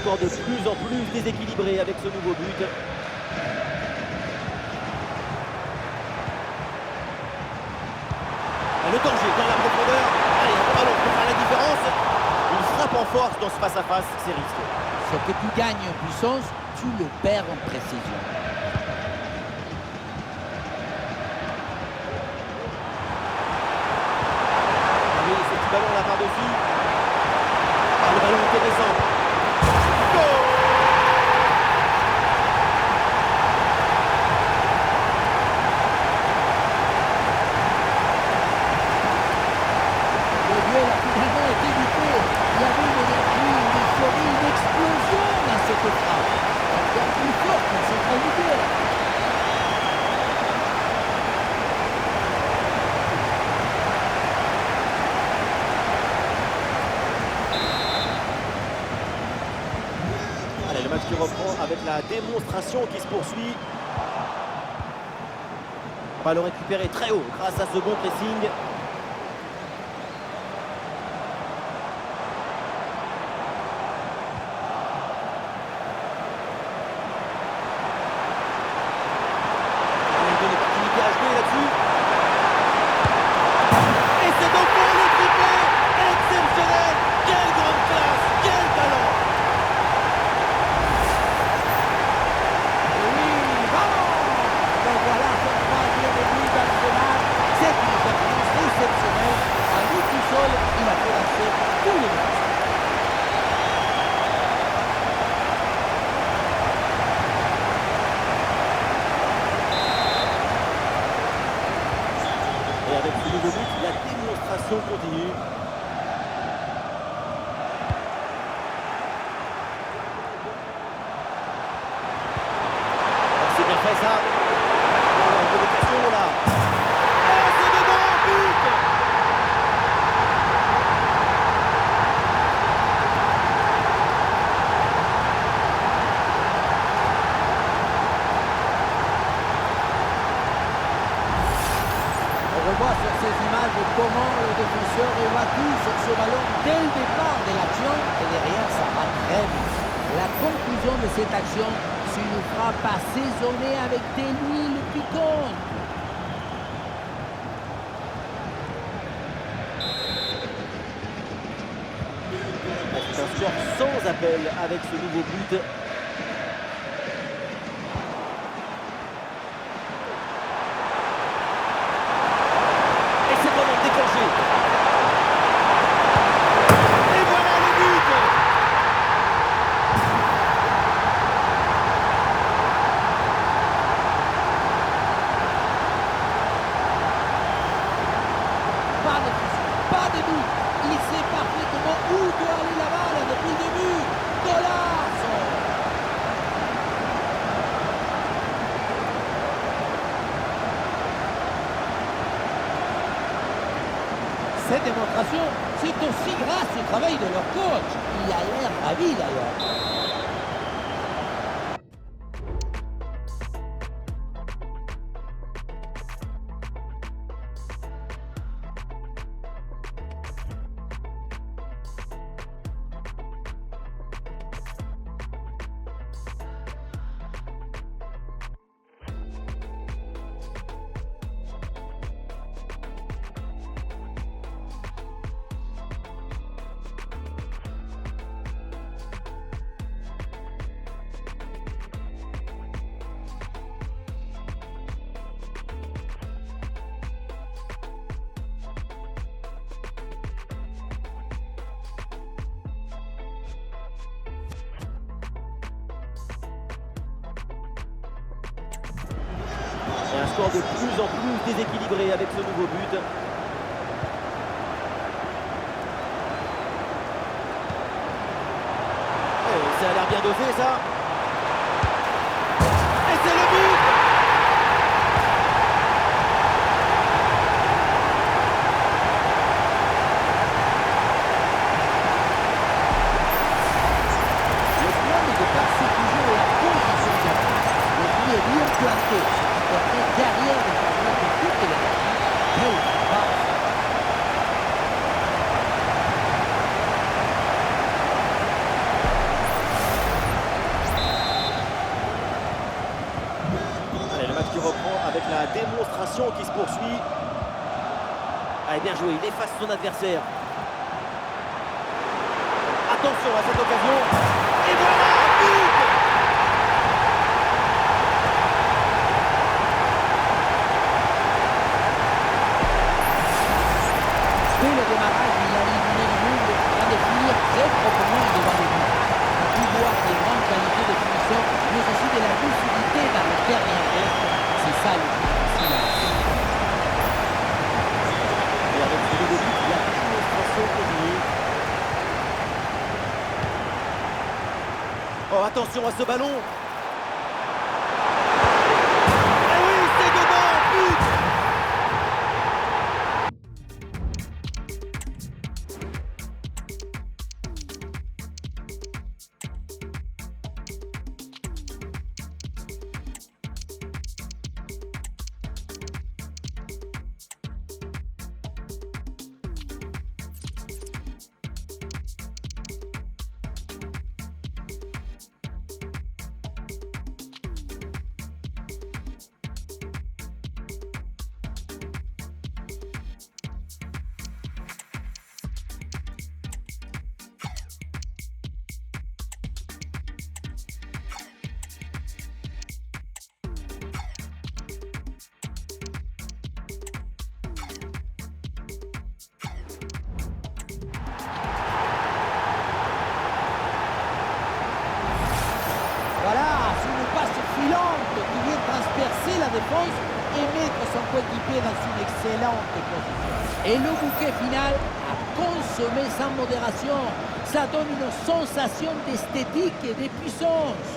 score de plus en plus déséquilibré avec ce nouveau but. Le danger dans la profondeur. Allez, un ballon pour faire la différence. Une frappe en force dans ce face-à-face, c'est risqué. Ce que tu gagnes en puissance, tu le perds en précision. Oui, ce petit ballon là par-dessus. Ah, le ballon intéressant. Goal! Le duel a finalement été lutté. Il y avait une énergie, une euphorie, une explosion dans cette frappe. Encore plus forte en centralité. Allez, le match qui reprend avec la démonstration qui se poursuit. Ballon récupéré très haut grâce à ce bon pressing. Là-dessus. Et c'est donc pour le triplé exceptionnel. Quelle grande classe, quel talent. Oui, vamos! Donc voilà son troisième but dans ce match. C'est une performance exceptionnelle. À lui tout seul, il a fait lancer tous les matchs. Et avec ce nouveau but, la démonstration continue. C'est bien fait ça. Oh, une bonne occasion là. Oh, c'est dedans, but! On revoit sur ces images comment le défenseur est battu sur ce ballon dès le départ de l'action et derrière ça va très vite. La conclusion de cette action, c'est une frappe assaisonnée avec de l'huile piquante. C'est un score sans appel avec ce nouveau but. Et c'est vraiment déclenché. Et voilà le but! Pas de souci, pas de doute. Il sait parfaitement où doit aller la balle depuis le début. Golazo! Cette démonstration, c'est aussi grâce au travail de leur coach. Il a l'air ravi d'ailleurs. Et un score de plus en plus déséquilibré avec ce nouveau but. Et ça a l'air bien dosé ça. Et c'est le but! Le problème est de passer toujours la position d'attaque. Le pied bien planté. Porter derrière le gardien de toutes les attaques. Quelle passe! qui reprend avec la démonstration qui se poursuit. Allez, bien joué, il efface son adversaire. Attention à cette occasion. Et voilà, but! Dès le démarrage, il a éliminé le monde afin de finir très proprement devant les buts. On a pu voir des grandes qualités de finition, mais aussi de la lucidité dans le dernier geste. C'est ça le plus difficile à faire. Et avec ce nouveau but, la démonstration continue. Oh, attention à ce ballon. Et oui, c'est dedans, but! Voilà, c'est une passe filante qui vient transpercer la défense et mettre son coéquipier dans une excellente position. Et le bouquet final a consommé sans modération. Ça donne une sensation d'esthétique et de puissance.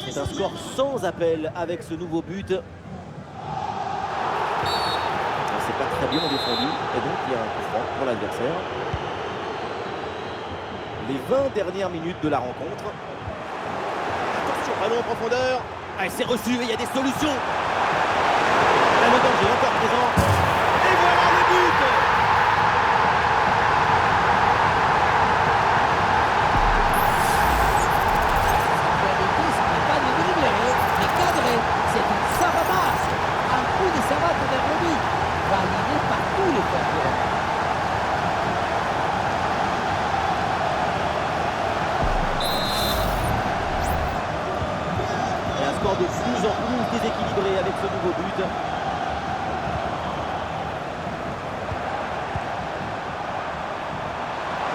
C'est un score sans appel avec ce nouveau but. C'est pas très bien défendu et donc il y a un coup franc pour l'adversaire. Les 20 dernières minutes de la rencontre. Attention, ballon en profondeur. Ah, c'est reçu et il y a des solutions. Ah, le danger encore présent. Et voilà le but! C'est une savamasse, un coup de savate de Roby, validé par tous les concurrents. Et un score de plus en plus déséquilibré avec ce nouveau but.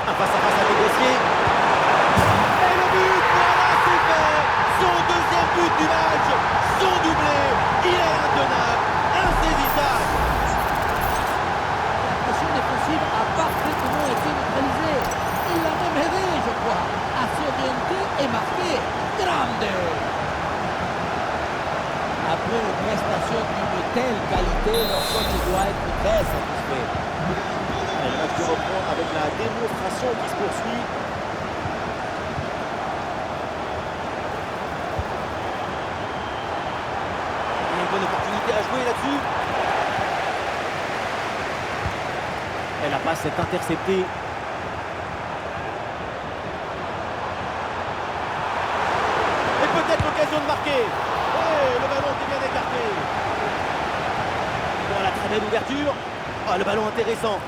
Un face-à-face à négocier. Et le but, voilà, c'est fait. Son deuxième but du match, son doublé. Il est intenable, insaisissable. La pression défensive a parfaitement été neutralisée. Il l'a même aidé, je crois, à s'orienter et marquer. Grande! Après une prestation d'une telle qualité, le coach doit être très satisfait. Et le match reprend avec la démonstration qui se poursuit. Une bonne opportunité à jouer là-dessus. Et la passe est interceptée. Et peut-être l'occasion de marquer. Et le ballon qui est bien écarté. Voilà, très belle ouverture. Ah, le ballon intéressant.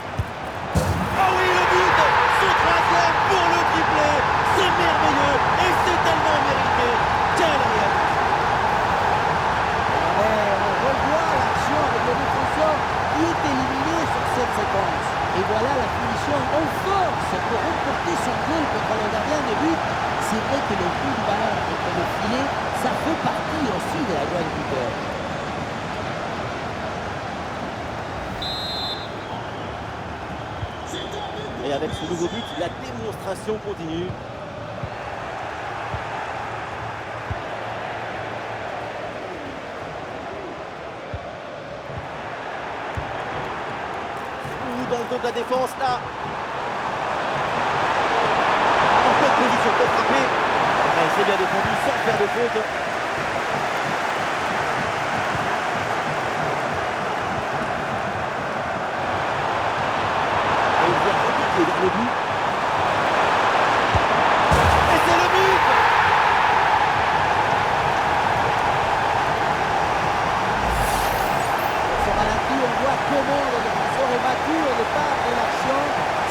Ah oui, le but! Son troisième pour le triplé. C'est merveilleux et c'est tellement mérité. Quelle réalisation! On revoit l'action avec le défenseur qui est éliminé sur cette séquence. Et voilà la punition en force pour remporter son goal contre le gardien de but. C'est vrai que le coup de ballon contre le filet, ça fait partie aussi de la joie du buteur. Et avec ce nouveau but, la démonstration continue. Dans le dos de la défense, là. En bonne position pour frapper. C'est bien défendu sans faire de faute. comment le défenseur est battu au départ de l'action.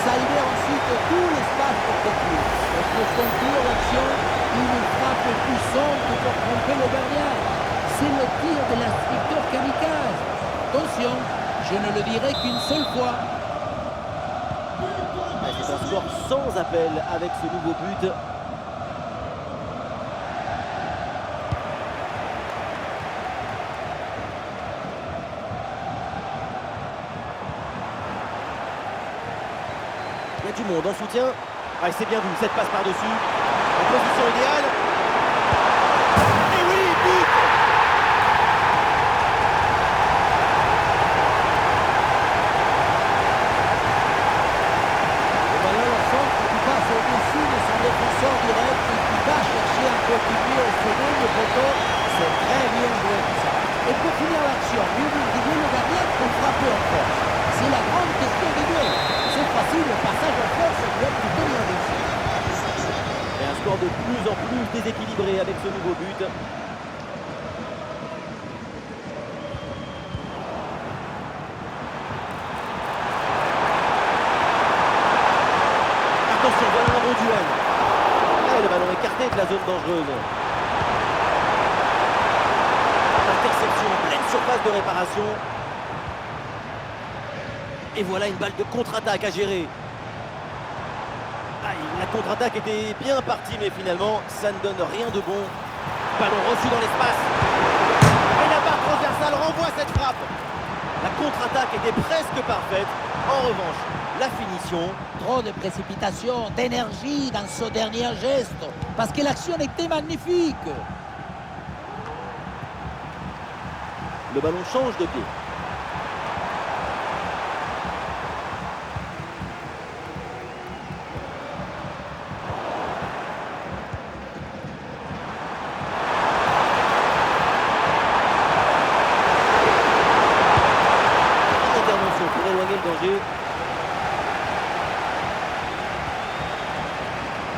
Ça libère ensuite tout l'espace pour conclure. Et pour conclure l'action, une frappe puissante pour tromper le gardien. C'est le tir de l'instructeur kamikaze. Attention, je ne le dirai qu'une seule fois. C'est un score sans appel avec ce nouveau but. Il y a du monde en soutien. Ah, c'est bien vu, cette passe par-dessus. En position idéale. Et oui, but! Le ballon au centre qui passe au-dessus de son défenseur direct et qui va chercher un coéquipier au second poteau. C'est très bien joué tout ça. Et pour finir l'action, mieux d'ouvrir le gardien pour frapper en force. C'est la grande question des duels. C'est facile, le passage en force doit être plutôt bien réussi. Et un score de plus en plus déséquilibré avec ce nouveau but. Attention, voilà un bon duel. Et le ballon écarté de la zone dangereuse. Interception, pleine surface de réparation. Et voilà une balle de contre-attaque à gérer. Ah, la contre-attaque était bien partie, mais finalement, ça ne donne rien de bon. Ballon reçu dans l'espace. Et la barre transversale renvoie cette frappe. La contre-attaque était presque parfaite. En revanche, la finition... Trop de précipitation, d'énergie dans ce dernier geste. Parce que l'action était magnifique. Le ballon change de pied. Pour éloigner le danger.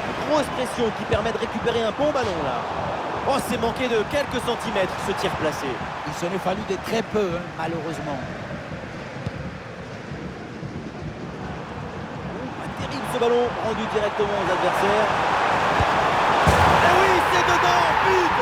Une grosse pression qui permet de récupérer un bon ballon là. Oh, c'est manqué de quelques centimètres ce tir placé. Il s'en est fallu de très peu, hein, malheureusement. Pas terrible ce ballon rendu directement aux adversaires. Et oui, c'est dedans, but!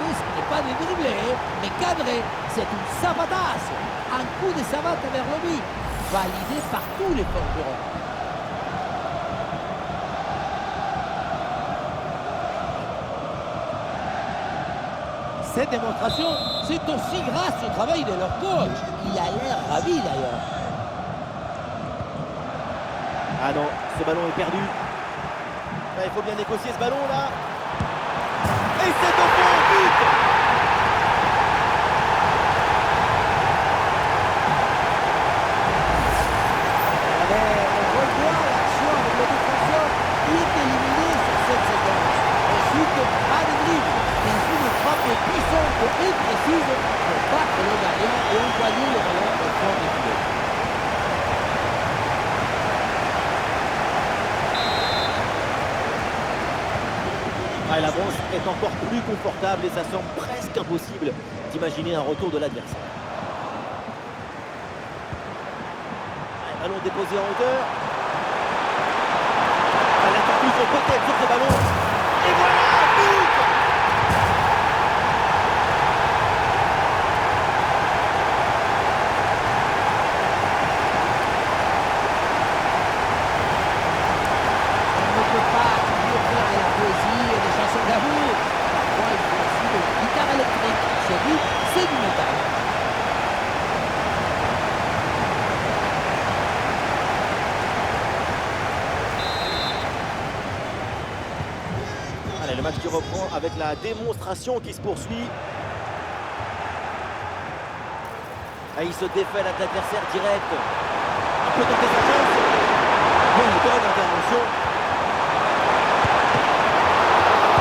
Ce n'est pas de dribbler, mais cadré. C'est une savatasse. Un coup de savate vers le but. Validé par tous les forgerons. Cette démonstration, c'est aussi grâce au travail de leur coach. Il a l'air ravi d'ailleurs. Ah non, ce ballon est perdu. Ah, il faut bien négocier ce ballon là. Et c'est au fond, but! On revoit l'action avec le défenseur qui est éliminé sur cette séquence. Ensuite, pas de dribble, mais une frappe puissante et précise pour battre le gardien et envoyer le ballon au fond des filets. Ah, l'avance est encore plus confortable et ça semble presque impossible d'imaginer un retour de l'adversaire. Ballon déposé en hauteur. Ah, la conclusion peut-être sur ce ballon. Et voilà, but! On ne peut pas toujours faire de la poésie et des chansons d'amour. Parfois, il faut aussi de la guitare électrique. Ce but, c'est du métal. Allez, le match qui reprend avec la démonstration qui se poursuit. Ah, il se défait à l'adversaire direct. Il peut tenter sa chance. Bonne intervention.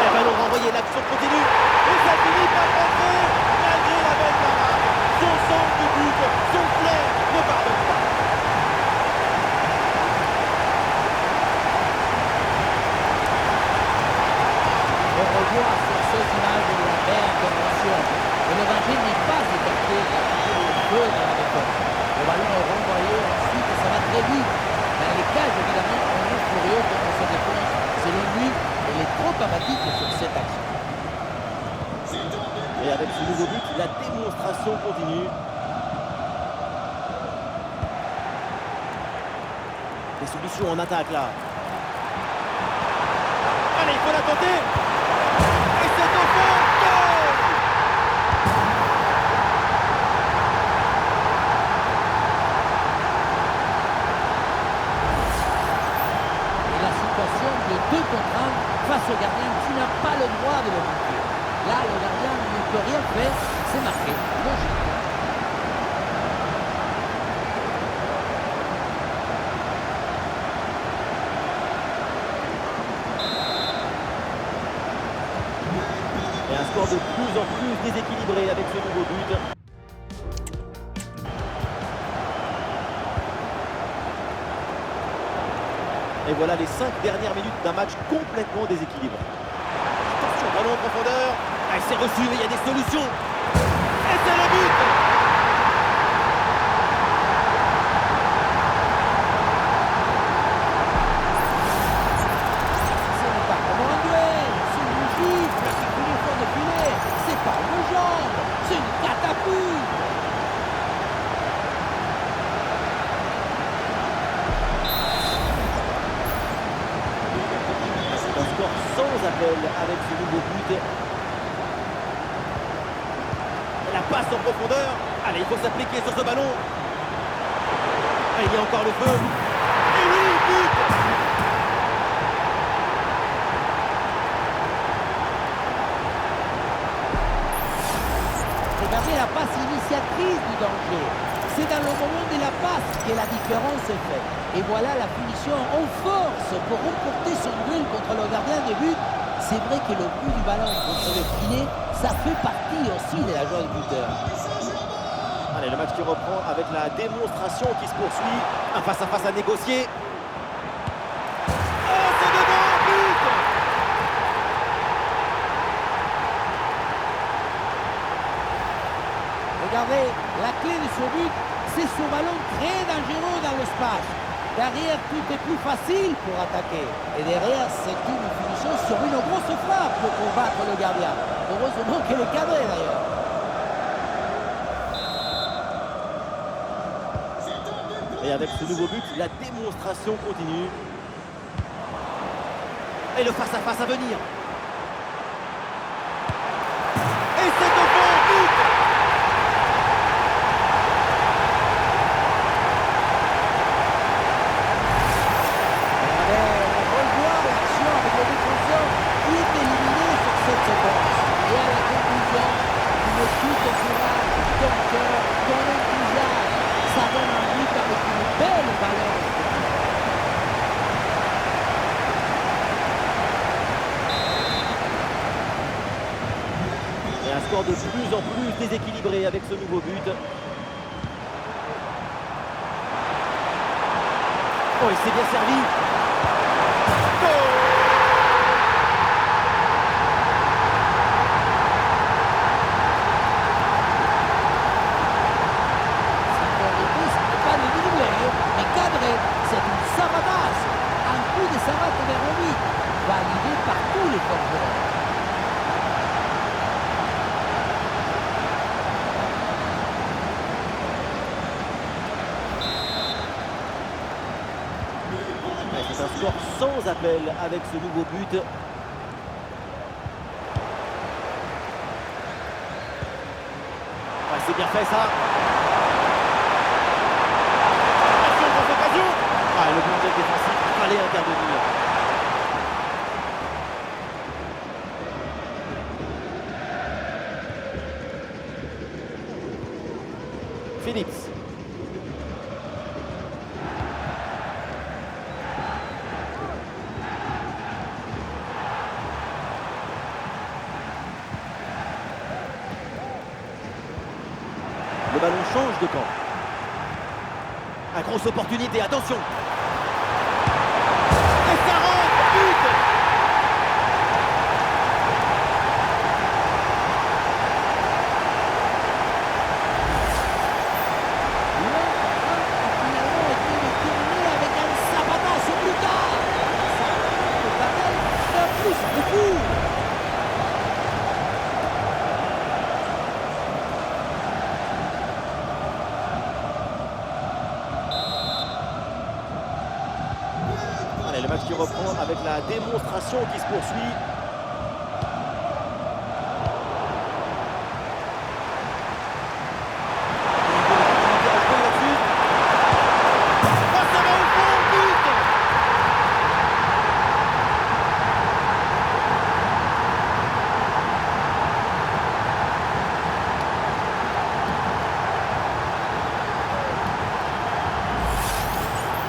Le ballon renvoyé, l'action continue. Et ça finit par rentrer. Malgré la belle parade. Son centre de but, son flair ne pardonne pas. On revoit sur ces images de la réintervention. Et le danger n'est pas écarté, il y a toujours le feu dans la défense. Le ballon est renvoyé, ensuite ça va très vite. Dans les cages, évidemment, on est furieux contre cette défense. Selon lui, il est trop apathique sur cette action. Et avec ce nouveau but, la démonstration continue. Des solutions en attaque là. Allez, il faut la tenter. Et c'est au fond. Goal! Et la situation de 2 contre 1 face au gardien, tu n'as pas le droit de le marquer. Là, le gardien ne peut rien faire, c'est marqué. Logique. Et un score de plus en plus déséquilibré avec ce nouveau but. Et voilà les 5 dernières minutes d'un match complètement déséquilibré. Attention, ballon en profondeur. Ah, c'est reçu, mais il y a des solutions. Et c'est le but! Ce n'est pas vraiment un duel, c'est une gifle, c'est une fois de filet, c'est pas une jambe, c'est une catapulte. C'est un score sans appel avec ce nouveau but. Et la passe en profondeur. Allez, il faut s'appliquer sur ce ballon. Et il y a encore le feu. Et oui, but! Regardez la passe initiatrice du danger. C'est dans le moment de la passe que la différence est faite. Et voilà la punition en force pour remporter son duel contre le gardien de but. C'est vrai que le coup du ballon contre le filet, ça fait partie aussi de la joie du buteur. Allez, le match qui reprend avec la démonstration qui se poursuit. Un face-à-face à négocier. Oh, c'est devant, but! Regardez, la clé de ce but, c'est ce ballon très dangereux dans l'espace. Derrière, tout est plus facile pour attaquer. Et derrière, c'est une finition sur une grosse frappe pour battre le gardien. Heureusement qu'elle est cadrée d'ailleurs. Et avec ce nouveau but, la démonstration continue. Et le face-à-face à venir. Et c'est au fond, but! Regardez, on revoit l'action avec le défenseur qui est éliminé sur cette séquence. Et à la conclusion, une toute courage, ton cœur, ton enthousiasme. Ça donne un but avec une belle valeur. Et un score de plus en plus déséquilibré avec ce nouveau but. Oh, il s'est bien servi. Goal! Sécurité, ce n'est pas le dribbler, mais cadré. C'est une savanasse. Un coup de savate vers le but, validé par tous les concurrents. Ouais, c'est un score sans appel avec ce nouveau but. Ouais, c'est bien fait ça. Attention, grosse occasion. Ah, le but défensif, il fallait intervenir. Phillips. Le ballon change de camp. Une grosse opportunité, attention. Et ça rentre, but! but. Allez, le match qui reprend avec la démonstration qui se poursuit.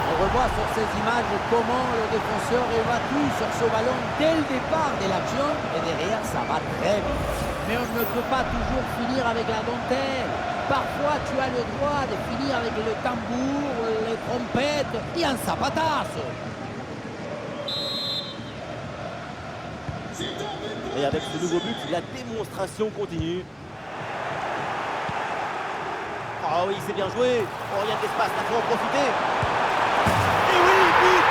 On revoit sur ces images comment le défenseur est battu sur ce ballon dès le départ de l'action et derrière ça va très vite. Mais on ne peut pas toujours finir avec la dentelle. Parfois tu as le droit de finir avec le tambour, les trompettes et un zapatazo. Et avec ce nouveau but, la démonstration continue. Ah oui, c'est bien joué. Oh, il y a de l'espace, il faut en profiter. Et oui, but!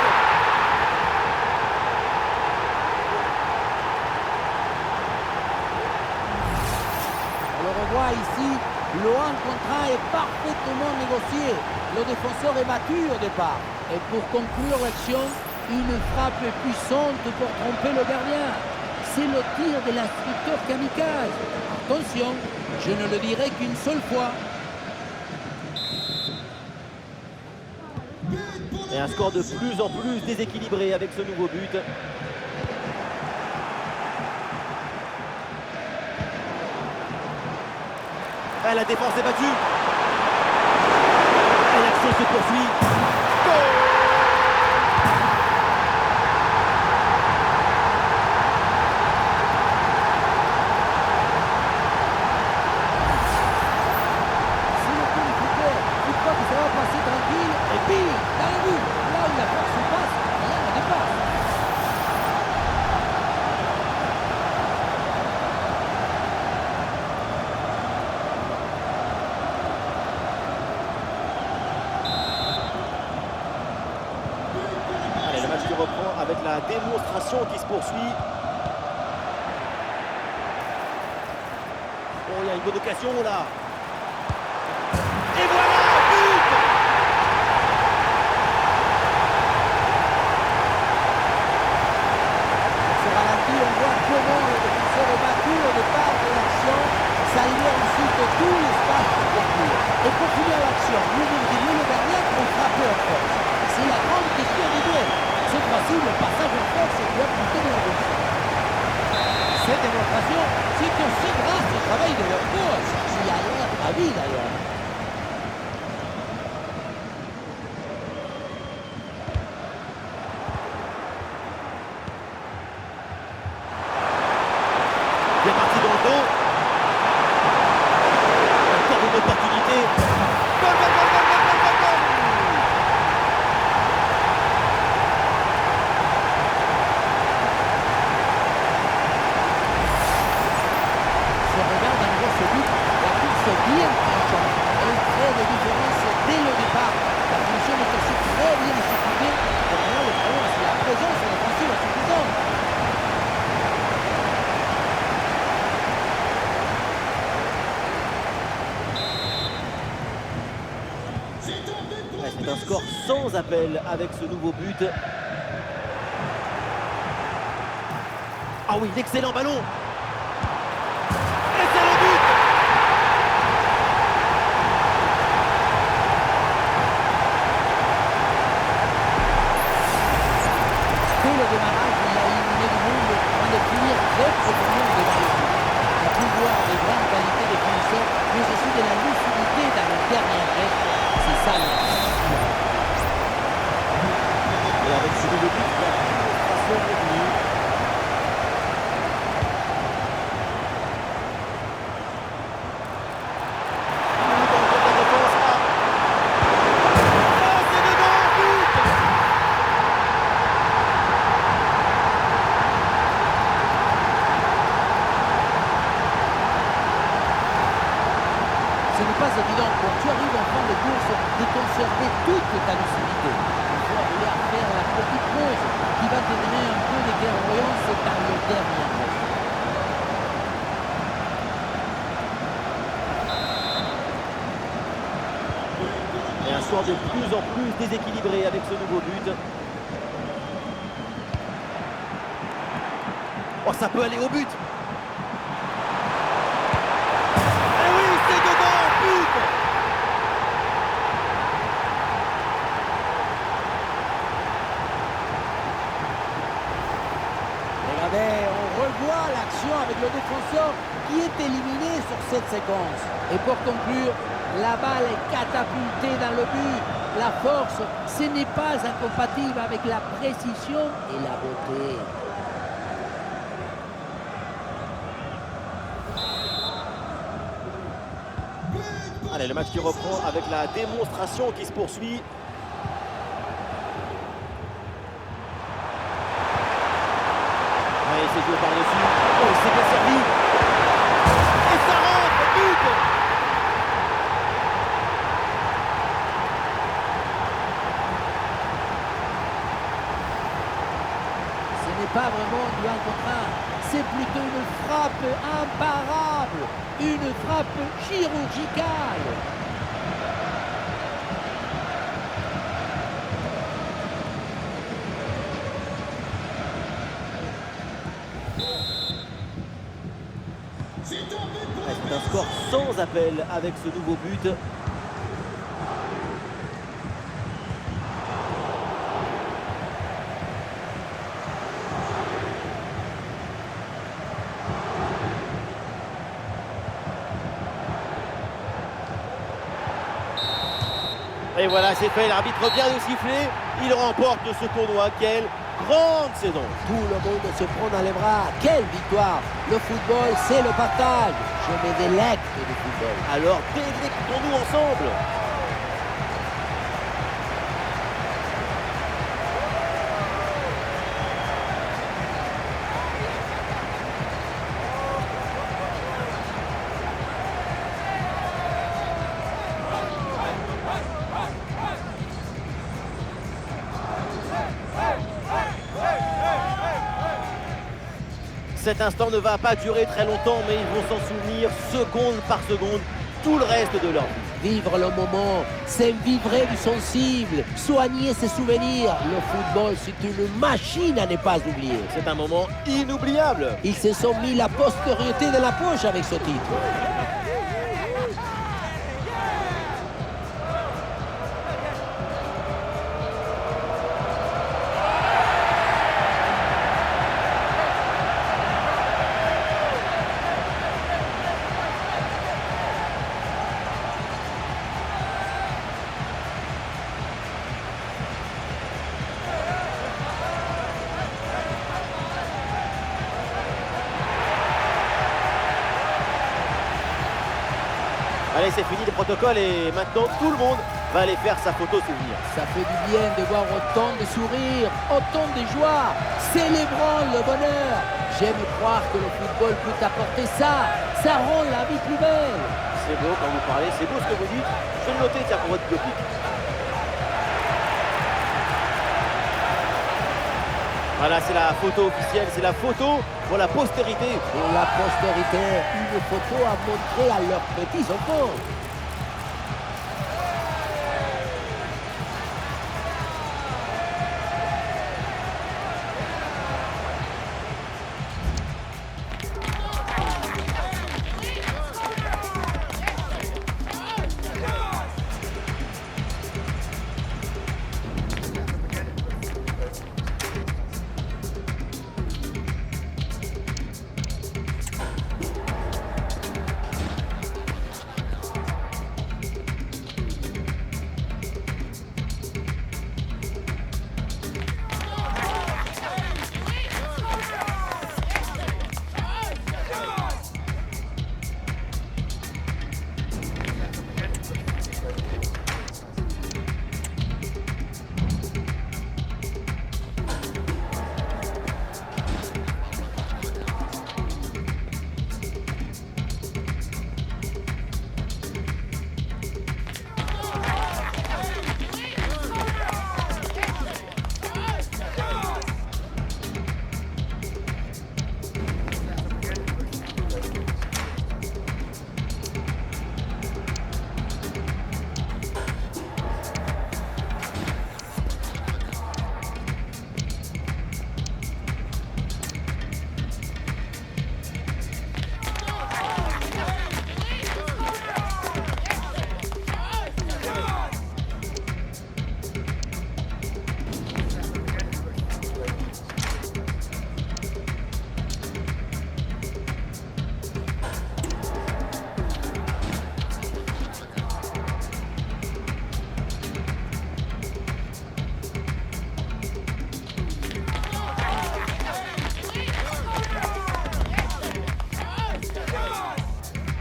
On le revoit ici, le 1 contre 1 est parfaitement négocié. Le défenseur est battu au départ. Et pour conclure l'action, une frappe puissante pour tromper le gardien. C'est le tir de l'instructeur kamikaze. Attention, je ne le dirai qu'une seule fois. Et un score de plus en plus déséquilibré avec ce nouveau but. Et la défense est battue. Et l'action se poursuit. Goal! C'est le qualificateur. Tu crois que ça va passer tranquille. Et puis, dans le but, là où la force passe, rien ne dépasse. Allez, le match qui reprend avec la démonstration qui se poursuit. Oh, il y a une bonne occasion là. Et voilà, but! Ce ralenti, on voit comment le défenseur est battu au départ de l'action. Ça libère ensuite tout l'espace pour conclure. Et pour finir l'action, nous devrions le gardien pour frapper en force. C'est la grande question du duel. Cette fois-ci, le passage en force est bien plutôt de la gauche. Cette démonstration, c'est aussi grâce au travail de leur coach, qui a l'air ravi d'ailleurs. Bien parti dans le dos. Encore une opportunité. Goal, goal, goal, goal, goal, goal, goal, goal! Si on regarde à nouveau ce but, la course est bien tranchante. Elle crée des différences dès le départ. La finition est aussi très bien exécutée. Et maintenant, le problème, c'est la présence défensive suffisante. Ouais, c'est un score sans appel avec ce nouveau but. Ah oui, l'excellent ballon. Et c'est le but! Dès le démarrage, il a éliminé du monde en de finir très proprement devant le but. Il a pu voir des grandes qualités des finisseurs, mais aussi de la lucidité dans le dernier geste. C'est ça le Et avec ce nouveau but, la démonstration continue. Ce n'est pas évident quand tu arrives en fin de course de conserver toute ta lucidité. Il faut arriver à faire la petite pause qui va te donner un peu d'équilibre. Orion, c'est dans le dernier match. Et un score de plus en plus déséquilibré avec ce nouveau but. Oh, ça peut aller au but. Et oui, c'est dedans, but. Regardez, on revoit l'action avec le défenseur qui est éliminé sur cette séquence. Et pour conclure, la balle est catapultée dans le but. La force, ce n'est pas incompatible avec la précision et la beauté. Allez, le match qui reprend avec la démonstration qui se poursuit. Allez, c'est joué par-dessus. Oh, il s'est bien servi. Et ça rentre, but. Ce n'est pas vraiment du 1 contre 1, c'est plutôt une frappe imparable, une frappe chirurgicale. C'est un score sans appel avec ce nouveau but. Et voilà, c'est fait, l'arbitre vient de siffler, il remporte ce tournoi. Quelle grande saison! Tout le monde se prend dans les bras. Quelle victoire! Le football, c'est le partage. Je me délecte du football. Alors délectons-nous ensemble! Cet instant ne va pas durer très longtemps, mais ils vont s'en souvenir seconde par seconde, tout le reste de leur vie. Vivre le moment, c'est vibrer du sensible, soigner ses souvenirs. Le football, c'est une machine à ne pas oublier. C'est un moment inoubliable. Ils se sont mis la postériorité de la poche avec ce titre. Allez, c'est fini le protocole et maintenant tout le monde va aller faire sa photo souvenir. Ça fait du bien de voir autant de sourires, autant de joie, célébrant le bonheur. J'aime croire que le football peut apporter ça. Ça rend la vie plus belle. C'est beau quand vous parlez, c'est beau ce que vous dites. Je vais le noter, tiens, pour votre public. Voilà, c'est la photo officielle, c'est la photo pour la postérité. Pour la postérité, une photo à montrer à leurs petits enfants.